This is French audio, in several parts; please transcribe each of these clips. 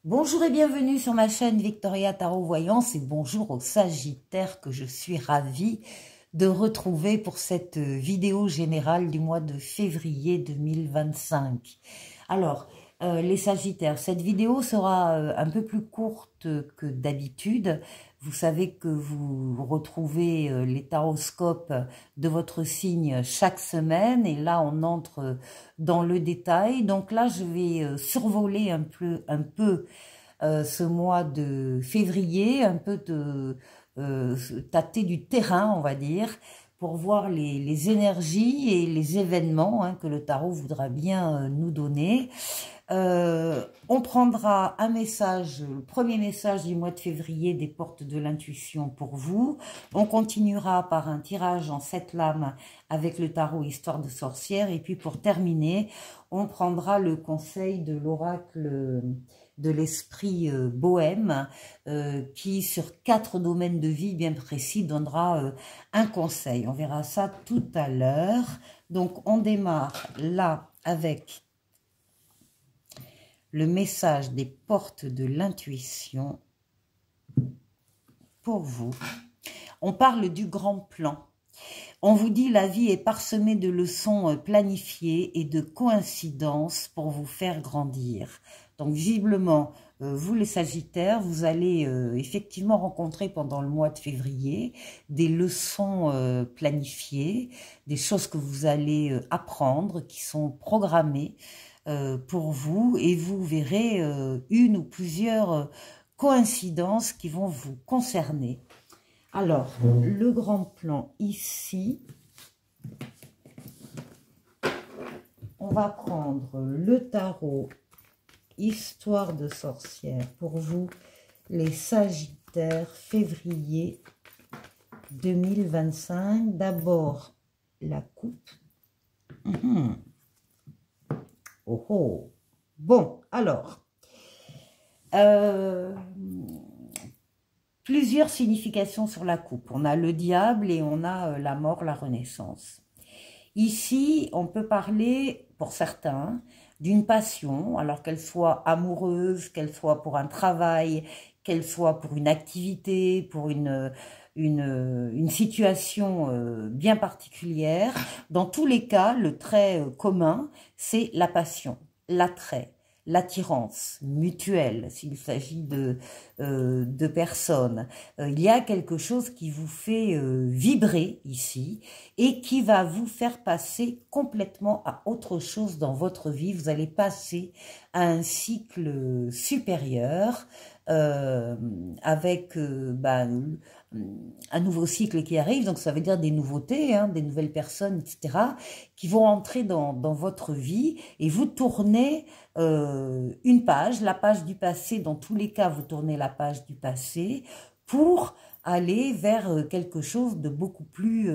Bonjour et bienvenue sur ma chaîne Victoria Tarot Voyance et bonjour aux Sagittaires que je suis ravie de retrouver pour cette vidéo générale du mois de février 2025. Alors, les Sagittaires, cette vidéo sera un peu plus courte que d'habitude. Vous savez que vous retrouvez les taroscopes de votre signe chaque semaine et là on entre dans le détail. Donc là je vais survoler un peu ce mois de février, un peu de tâter du terrain, on va dire, pour voir les énergies et les événements que le tarot voudra bien nous donner. On prendra un message, le premier message du mois de février des portes de l'intuition pour vous. On continuera par un tirage en 7 lames avec le tarot Histoire de sorcière. Et puis pour terminer, on prendra le conseil de l'oracle de l'esprit bohème qui, sur 4 domaines de vie bien précis, donnera un conseil. On verra ça tout à l'heure. Donc, on démarre là avec le message des portes de l'intuition pour vous. On parle du grand plan. On vous dit la vie est parsemée de leçons planifiées et de coïncidences pour vous faire grandir. Donc visiblement, vous les Sagittaires, vous allez effectivement rencontrer pendant le mois de février des leçons planifiées, des choses que vous allez apprendre, qui sont programmées pour vous, et vous verrez une ou plusieurs coïncidences qui vont vous concerner. Alors, le grand plan ici, on va prendre le tarot Histoire de sorcière pour vous, les Sagittaires, février 2025. D'abord, la coupe. Oh oh. Bon, alors, plusieurs significations sur la coupe. On a le diable et on a la mort, la renaissance. Ici, on peut parler, pour certains, d'une passion, alors qu'elle soit amoureuse, qu'elle soit pour un travail, qu'elle soit pour une activité, pour une situation bien particulière. Dans tous les cas, le trait commun, c'est la passion, l'attrait, l'attirance mutuelle, s'il s'agit de personnes. Il y a quelque chose qui vous fait vibrer ici et qui va vous faire passer complètement à autre chose dans votre vie. Vous allez passer à un cycle supérieur avec un nouveau cycle qui arrive, donc ça veut dire des nouveautés, des nouvelles personnes, etc., qui vont entrer dans votre vie et vous tournez une page, la page du passé. Dans tous les cas, vous tournez la page du passé pour aller vers quelque chose de beaucoup plus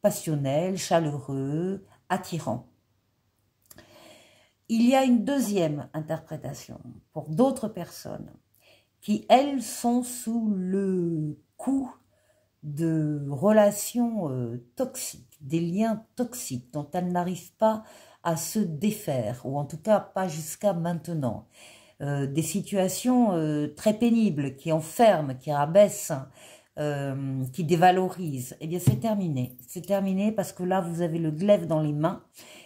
passionnel, chaleureux, attirant. Il y a une deuxième interprétation pour d'autres personnes qui, elles, sont sous le coup de relations toxiques, des liens toxiques dont elles n'arrivent pas à se défaire, ou en tout cas pas jusqu'à maintenant. Des situations très pénibles qui enferment, qui rabaissent, qui dévalorisent. Eh bien, c'est terminé. C'est terminé parce que là, vous avez le glaive dans les mains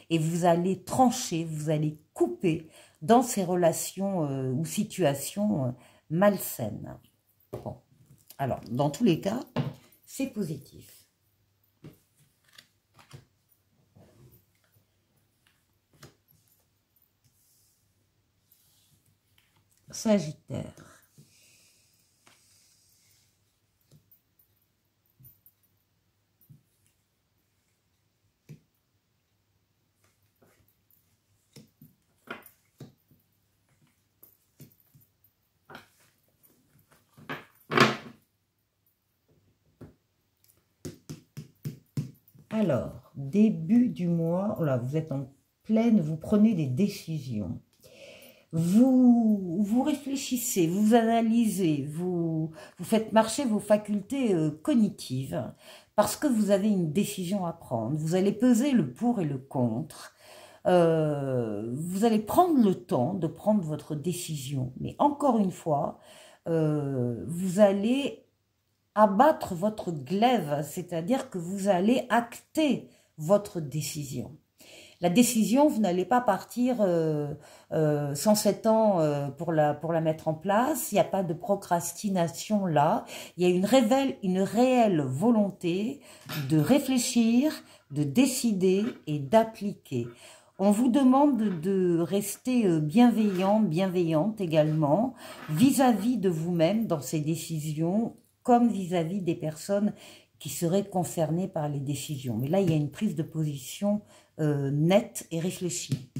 et vous allez trancher, vous allez couper dans ces relations ou situations malsaines. Bon. Alors, dans tous les cas, c'est positif. Sagittaire. Alors, début du mois, oh là, vous êtes en pleine, vous prenez des décisions. Vous réfléchissez, vous analysez, vous faites marcher vos facultés cognitives parce que vous avez une décision à prendre. Vous allez peser le pour et le contre. vous allez prendre le temps de prendre votre décision. Mais encore une fois, vous allez abattre votre glaive, c'est-à-dire que vous allez acter votre décision. La décision, vous n'allez pas partir 107 ans pour la mettre en place. Il n'y a pas de procrastination là. Il y a une réelle volonté de réfléchir, de décider et d'appliquer. On vous demande de rester bienveillant, bienveillante également vis-à-vis de vous-même dans ces décisions, comme vis-à-vis des personnes qui seraient concernées par les décisions. Mais là, il y a une prise de position nette et réfléchie.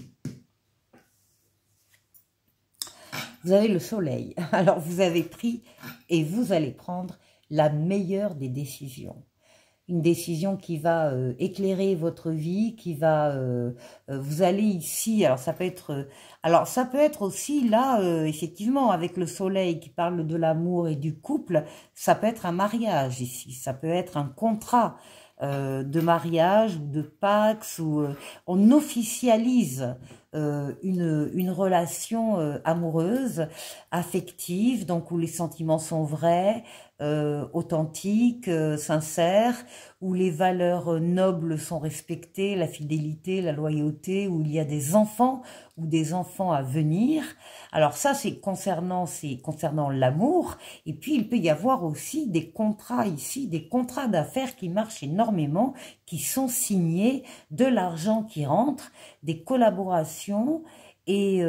Vous avez le soleil. Alors, vous avez pris et vous allez prendre la meilleure des décisions. Une décision qui va éclairer votre vie, qui va... vous allez ici, alors ça peut être aussi là, effectivement, avec le soleil qui parle de l'amour et du couple, ça peut être un mariage ici, ça peut être un contrat de mariage ou de pax, où on officialise une relation amoureuse, affective, donc où les sentiments sont vrais, authentiques, sincères, où les valeurs nobles sont respectées, la fidélité, la loyauté, où il y a des enfants ou des enfants à venir. Alors ça, c'est concernant l'amour. Et puis, il peut y avoir aussi des contrats ici, des contrats d'affaires qui marchent énormément, qui sont signés, de l'argent qui rentre, des collaborations et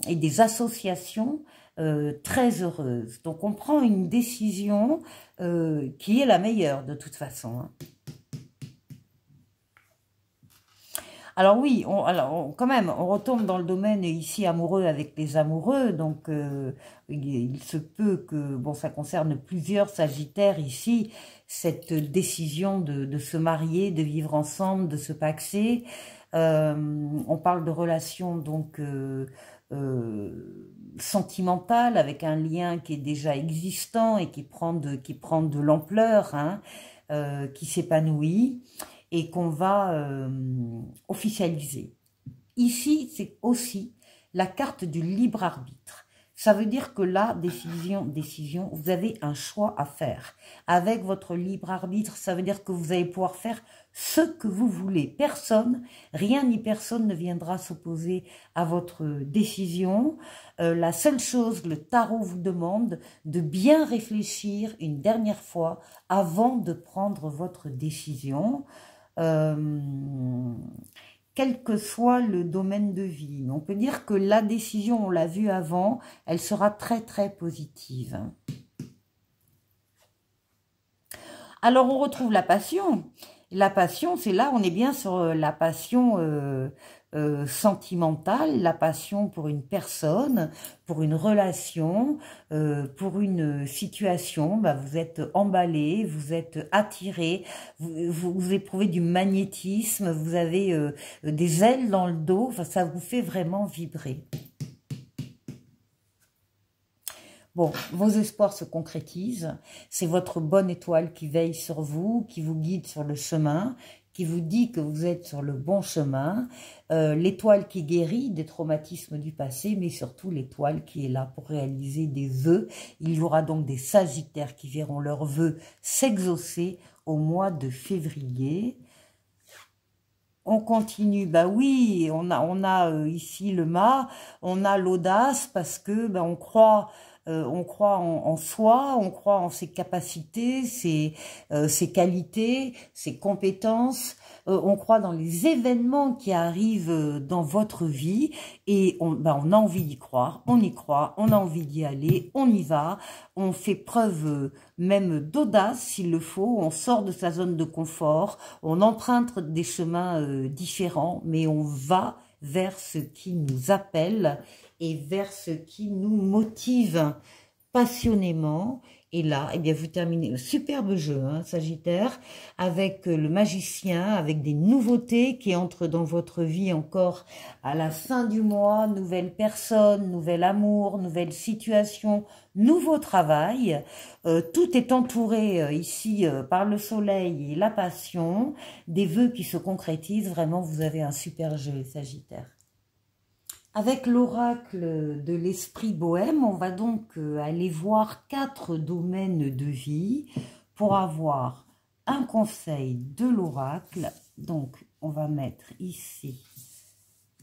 des associations très heureuses. Donc, on prend une décision qui est la meilleure de toute façon. Hein. Alors oui, quand même, on retombe dans le domaine ici amoureux avec les amoureux, donc il se peut que, bon, ça concerne plusieurs sagittaires ici, cette décision de se marier, de vivre ensemble, de se paxer. On parle de relations donc sentimentales avec un lien qui est déjà existant et qui prend de l'ampleur, hein, qui s'épanouit et qu'on va officialiser. Ici, c'est aussi la carte du libre arbitre. Ça veut dire que là, décision, vous avez un choix à faire. Avec votre libre arbitre, ça veut dire que vous allez pouvoir faire ce que vous voulez. Personne, rien ni personne ne viendra s'opposer à votre décision. La seule chose, le tarot vous demande de bien réfléchir une dernière fois avant de prendre votre décision. Quel que soit le domaine de vie. On peut dire que la décision, on l'a vu avant, elle sera très très positive. Alors on retrouve la passion. La passion, c'est là, on est bien sur la passion sentimentale, la passion pour une personne, pour une relation, pour une situation. Bah, vous êtes emballé, vous êtes attiré, vous éprouvez du magnétisme, vous avez des ailes dans le dos, enfin, ça vous fait vraiment vibrer. Bon, vos espoirs se concrétisent, c'est votre bonne étoile qui veille sur vous, qui vous guide sur le chemin, qui vous dit que vous êtes sur le bon chemin, l'étoile qui guérit des traumatismes du passé, mais surtout l'étoile qui est là pour réaliser des vœux. Il y aura donc des sagittaires qui verront leurs vœux s'exaucer au mois de février. On continue, bah oui, on a ici le mât, on a l'audace parce que bah, on croit en soi, on croit en ses capacités, ses qualités, ses compétences, on croit dans les événements qui arrivent dans votre vie et on a envie d'y croire, on y croit, on a envie d'y aller, on y va, on fait preuve même d'audace s'il le faut, on sort de sa zone de confort, on emprunte des chemins différents, mais on va vers ce qui nous appelle et vers ce qui nous motive passionnément. Et là, eh bien, vous terminez un superbe jeu, hein, Sagittaire, avec le magicien, avec des nouveautés qui entrent dans votre vie encore à la fin du mois, nouvelle personne, nouvel amour, nouvelle situation, nouveau travail. Tout est entouré ici par le soleil et la passion, des vœux qui se concrétisent. Vraiment, vous avez un super jeu, Sagittaire. Avec l'oracle de l'esprit bohème, on va donc aller voir 4 domaines de vie pour avoir un conseil de l'oracle. Donc, on va mettre ici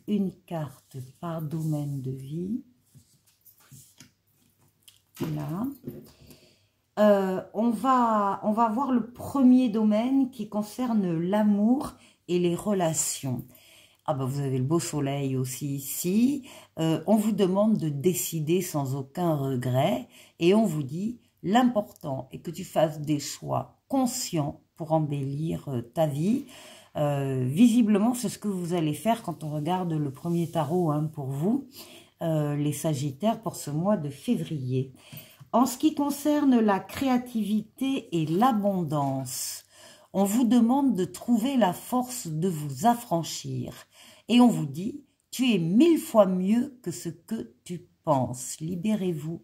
une carte par domaine de vie. Là. On va voir le premier domaine qui concerne l'amour et les relations. Ah ben vous avez le beau soleil aussi ici. On vous demande de décider sans aucun regret et on vous dit l'important est que tu fasses des choix conscients pour embellir ta vie. Visiblement, c'est ce que vous allez faire quand on regarde le premier tarot hein, pour vous, les Sagittaires, pour ce mois de février. En ce qui concerne la créativité et l'abondance, on vous demande de trouver la force de vous affranchir. Et on vous dit, tu es 1000 fois mieux que ce que tu penses. Libérez-vous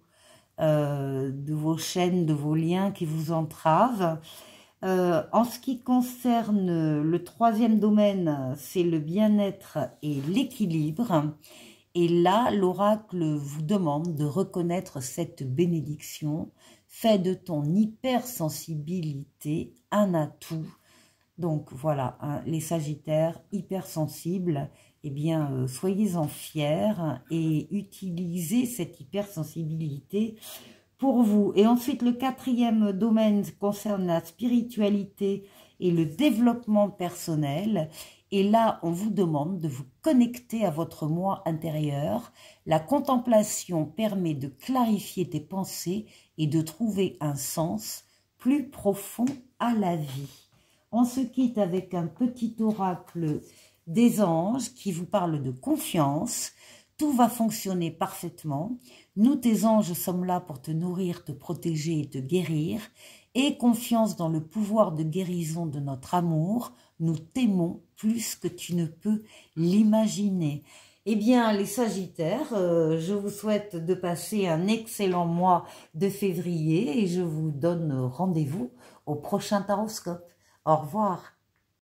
de vos chaînes, de vos liens qui vous entravent. En ce qui concerne le troisième domaine, c'est le bien-être et l'équilibre. Et là, l'oracle vous demande de reconnaître cette bénédiction. Fais de ton hypersensibilité un atout. Donc voilà, hein, les Sagittaires hypersensibles, eh bien, soyez-en fiers et utilisez cette hypersensibilité pour vous. Et ensuite, le quatrième domaine concerne la spiritualité et le développement personnel. Et là, on vous demande de vous connecter à votre moi intérieur. La contemplation permet de clarifier tes pensées et de trouver un sens plus profond à la vie. On se quitte avec un petit oracle des anges qui vous parle de confiance. Tout va fonctionner parfaitement. Nous, tes anges, sommes là pour te nourrir, te protéger et te guérir. Aie confiance dans le pouvoir de guérison de notre amour. Nous t'aimons plus que tu ne peux l'imaginer. Eh bien, les Sagittaires, je vous souhaite de passer un excellent mois de février et je vous donne rendez-vous au prochain Taroscope. Au revoir.